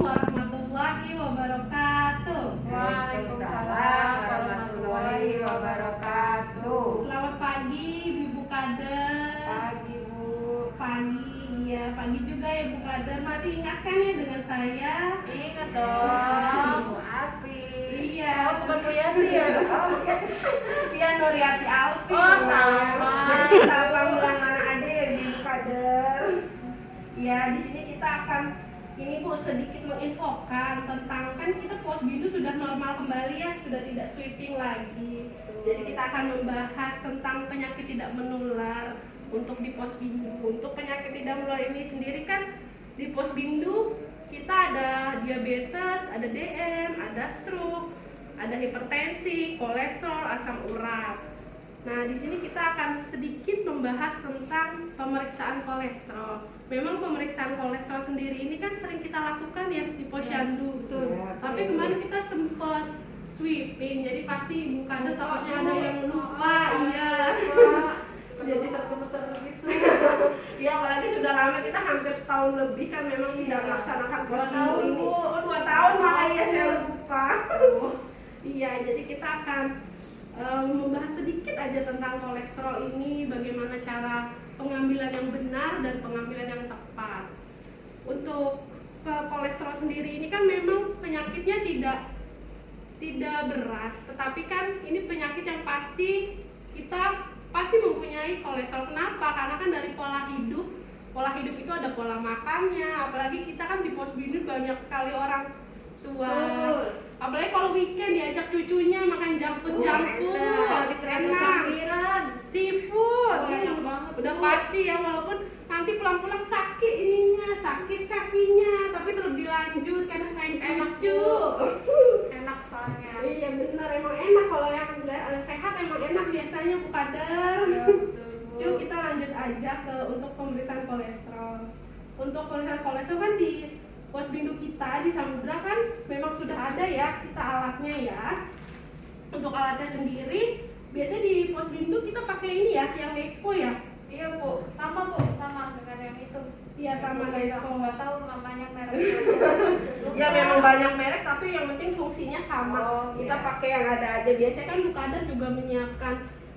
warahmatullahi wabarakatuh. Waalaikumsalam warahmatullahi wabarakatuh. Selamat pagi Ibu Kader. Pagi Bu. Pagi, ya pagi juga ya Bu Kader. Masih ingat kan ya dengan saya? Ingat dong, Bu Alfi. Iya. Oh, bukan Bu Yati ya? Oh, Iya, Nuriati Alfi. Oh, sama. Jadi bisa panggilan mana aja ya Bu Kader. Ya, di sini kita akan ini Bu sedikit menginfokan tentang, kan kita Posbindu sudah normal kembali ya, sudah tidak sweeping lagi. Jadi kita akan membahas tentang penyakit tidak menular untuk di Posbindu. Untuk penyakit tidak menular ini sendiri kan di Posbindu kita ada diabetes, ada DM, ada stroke, ada hipertensi, kolesterol, asam urat. Nah, di sini kita akan sedikit membahas tentang pemeriksaan kolesterol. Memang pemeriksaan kolesterol sendiri ini kan sering kita lakukan ya di Posyandu. Tapi kemarin kita sempat sweeping, jadi pasti Ibu Kader takutnya ada yang lupa, iya. Jadi terputar gitu. Ya apalagi sudah lama, kita hampir setahun lebih kan memang tidak melaksanakan Posyandu ini. Oh, 2 tahun malah ya saya lupa. Iya, jadi kita akan membahas sedikit aja tentang kolesterol ini, bagaimana cara pengambilan yang benar dan pengambilan yang tepat. Untuk kolesterol sendiri ini kan memang penyakitnya tidak berat, tetapi kan ini penyakit yang pasti kita pasti mempunyai kolesterol. Kenapa? Karena kan dari pola hidup itu ada pola makannya, apalagi kita kan di Posbindu banyak sekali orang tua. Apalagi kalau weekend diajak cucunya makan junk food, enak, seafood, udah pasti ya, walaupun nanti pulang-pulang sakit ininya, sakit kakinya, tapi tetap dilanjut karena sayang cucu. Enak soalnya. Iya benar, emang enak kalau yang udah sehat, emang enak biasanya Bu Kader. Ya, betul, Bu. Yuk kita lanjut aja ke untuk pemeriksaan kolesterol. Untuk pemeriksaan kolesterol kan di Posbindu kita di Samudra kan memang sudah ada ya kita alatnya ya. Untuk alatnya sendiri biasanya di Posbindu kita pakai ini ya, yang Nesco ya. Iya Bu, sama dengan yang itu. Iya sama Nesco. Nggak tahu namanya merek. Ya memang banyak merek tapi yang penting fungsinya sama. Oh, Kita iya. pakai yang ada aja. Biasanya kan Bu Kader juga menyiapkan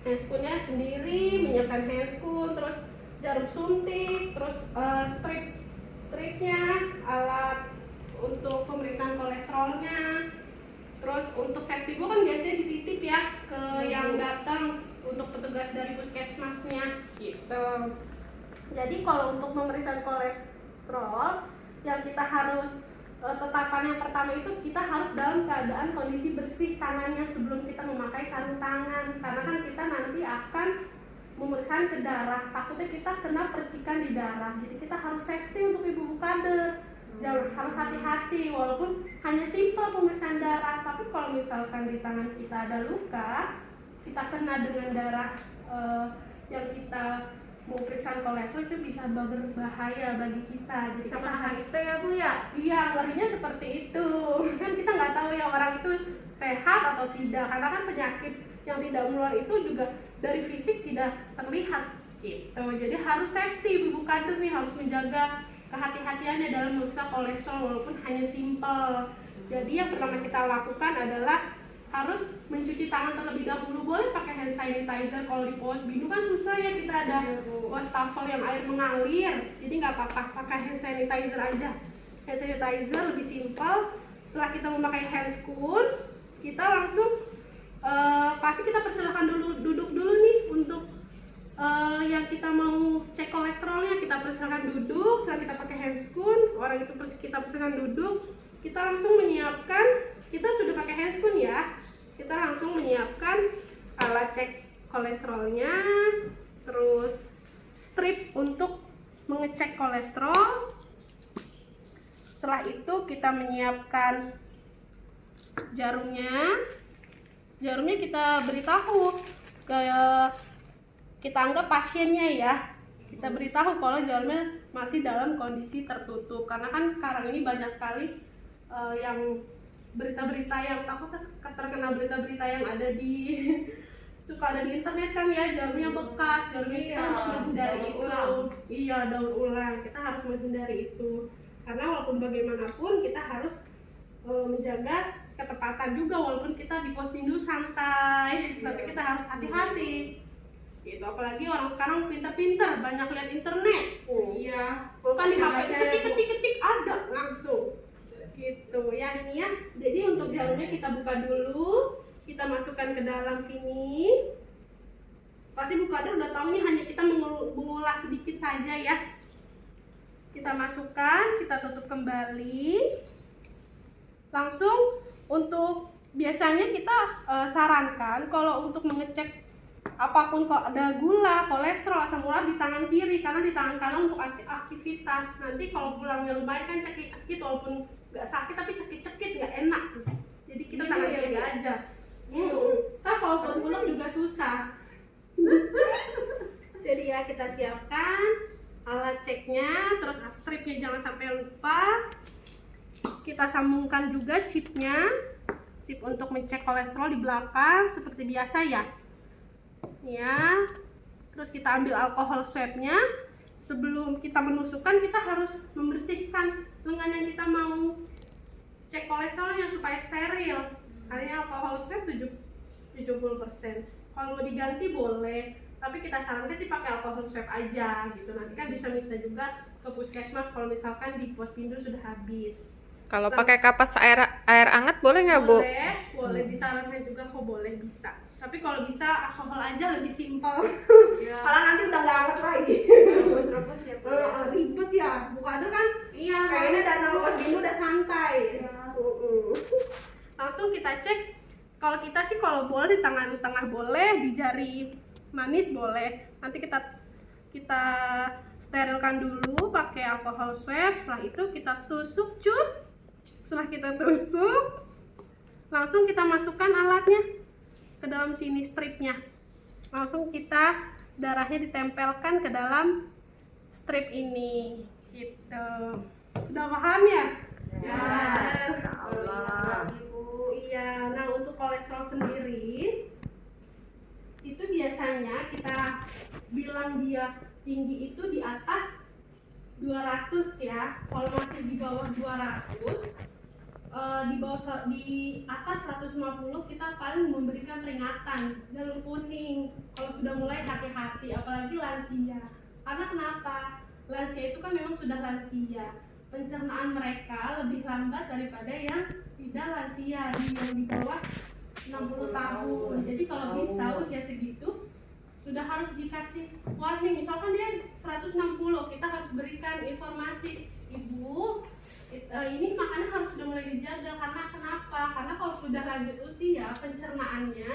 handscoon-nya sendiri, menyiapkan handscoon, terus jarum suntik, terus stripnya, alat untuk pemeriksaan kolesterolnya. Terus untuk safety box kan biasanya dititip ya ke yang datang untuk petugas dari puskesmasnya gitu. Jadi kalau untuk pemeriksaan kolesterol yang kita harus tetapan yang pertama itu kita harus dalam keadaan kondisi bersih tangannya sebelum kita memakai sarung tangan, karena kan kita nanti akan pemeriksaan ke darah, takutnya kita kena percikan di darah. Jadi kita harus safety untuk Ibu Kader. Harus hati-hati, walaupun hanya simpel pemeriksaan darah, tapi kalau misalkan di tangan kita ada luka, kita kena dengan darah yang kita mau periksa kolesterol, itu bisa berbahaya bagi kita. Jadi Sama kita HIV ya Bu ya? iya, ngerinya seperti itu. Kan kita nggak tahu ya orang itu sehat atau tidak, karena kan penyakit yang tidak menular itu juga dari fisik tidak terlihat gitu. Jadi harus safety Ibu Kader nih, harus menjaga kehati-hatiannya dalam memeriksa kolesterol walaupun hanya simpel. Jadi yang pertama kita lakukan adalah harus mencuci tangan terlebih dahulu. Boleh pakai hand sanitizer, kalau di Posbindu kan susah ya, kita ada wastafel yang air mengalir, jadi nggak apa-apa, pakai hand sanitizer aja. Hand sanitizer lebih simpel. Setelah kita memakai handscoon, kita langsung pasti kita persilakan duduk dulu nih untuk yang kita mau cek kolesterolnya. Kita persilakan duduk. Setelah kita pakai handscoon, orang itu kita persilakan duduk. Kita langsung menyiapkan, kita sudah pakai handscoon ya, kita langsung menyiapkan alat cek kolesterolnya, terus strip untuk mengecek kolesterol. Setelah itu kita menyiapkan jarumnya kita beritahu ke, kita anggap pasiennya ya, kita beritahu kalau jarumnya masih dalam kondisi tertutup, karena kan sekarang ini banyak sekali yang berita-berita yang takut terkena berita-berita yang ada di suka ada di internet kan ya, jarumnya bekas, jarumnya kita untuk menghindari itu. Iya, daur ulang, kita harus menghindari itu. Karena walaupun bagaimanapun kita harus menjaga ketepatan juga, walaupun kita di Posbindu santai, tapi kita harus hati-hati. Gitu, apalagi orang sekarang pintar-pintar, banyak lihat internet. Iya. Bukan di HP Baca-baca ya, Bu. ketik ada langsung. Gitu ya ini ya. Jadi untuk jarumnya kita buka dulu, kita masukkan ke dalam sini. Pasti Bu Kader udah tahu ini hanya kita mengulas sedikit saja ya. Kita masukkan, kita tutup kembali. Langsung untuk biasanya kita sarankan kalau untuk mengecek apapun kok ada gula, kolesterol, asam urat di tangan kiri, karena di tangan kanan untuk aktivitas. Nanti kalau pulangnya lumayan kan cekit-cekit, walaupun nggak sakit tapi cekit-cekit nggak enak. Jadi kita tangan kiri aja. Ntar kalau buat pulang juga susah. Jadi ya kita siapkan alat ceknya, terus stripnya jangan sampai lupa. Kita sambungkan juga chipnya, chip untuk mengecek kolesterol di belakang seperti biasa ya. Ya, terus kita ambil alkohol swabnya. Sebelum kita menusukkan, kita harus membersihkan lengan yang kita mau cek kolesterolnya supaya steril. Karena alkohol swab 70%. Kalau mau diganti boleh, tapi kita sarankan sih pakai alkohol swab aja gitu. Nanti kan bisa minta juga ke puskesmas kalau misalkan di Posbindu sudah habis. Kalau pakai kapas air hangat boleh nggak, Bu? Boleh disarankan juga kok, boleh bisa. Tapi kalau bisa alkohol aja lebih simpel. Iya. Kalau nanti udah nggak hangat lagi. Rebus-rebus ya, Bu. Ribet ya. Bu Kader kan Iya. kayaknya danau Posbindu udah santai. Iya. Langsung kita cek. Kalau kita sih kalau boleh di tangan tengah boleh, di jari manis boleh. Nanti kita sterilkan dulu pakai alkohol swab. Setelah itu kita tusuk cut. Setelah kita tusuk, langsung kita masukkan alatnya ke dalam sini, stripnya. Langsung kita darahnya ditempelkan ke dalam strip ini. Gitu. Udah paham ya? Ya. Allah. Iya. Nah untuk kolesterol sendiri itu biasanya kita bilang dia tinggi itu di atas 200 ya. Kalau masih di bawah 200, di atas 150 kita paling memberikan peringatan jalur kuning. Kalau sudah mulai hati-hati, apalagi lansia. Karena kenapa? Lansia itu kan memang sudah lansia. Pencernaan mereka lebih lambat daripada yang tidak lansia, yang di bawah 60 tahun. Jadi kalau bisa usia segitu sudah harus dikasih warning. Misalkan dia 160, kita harus berikan informasi, Ibu, ini makanan harus sudah mulai dijaga. Karena kenapa? Karena kalau sudah lanjut usia, pencernaannya,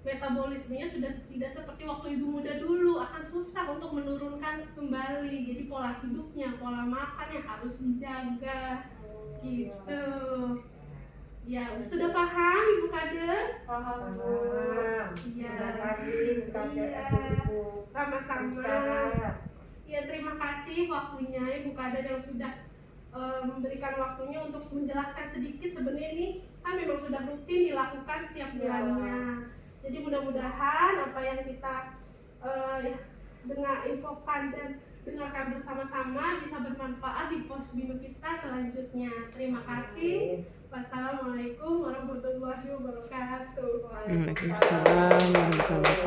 metabolismenya sudah tidak seperti waktu ibu muda dulu, akan susah untuk menurunkan kembali. Jadi pola hidupnya, pola makannya harus dijaga. Gitu. Ya, sudah paham Ibu Kader? Paham, Bu. Iya. Terima kasih kepada Iya. Ibu. Sama-sama. Ya, terima kasih waktunya Ibu Kader yang sudah memberikan waktunya untuk menjelaskan sedikit. Sebenarnya ini kan memang sudah rutin dilakukan setiap bulannya. Jadi mudah-mudahan apa yang kita infokan dan dengarkan bersama-sama bisa bermanfaat di Posbindu kita selanjutnya. Terima kasih. Wassalamualaikum warahmatullahi wabarakatuh. Waalaikumsalam warahmatullahi wabarakatuh.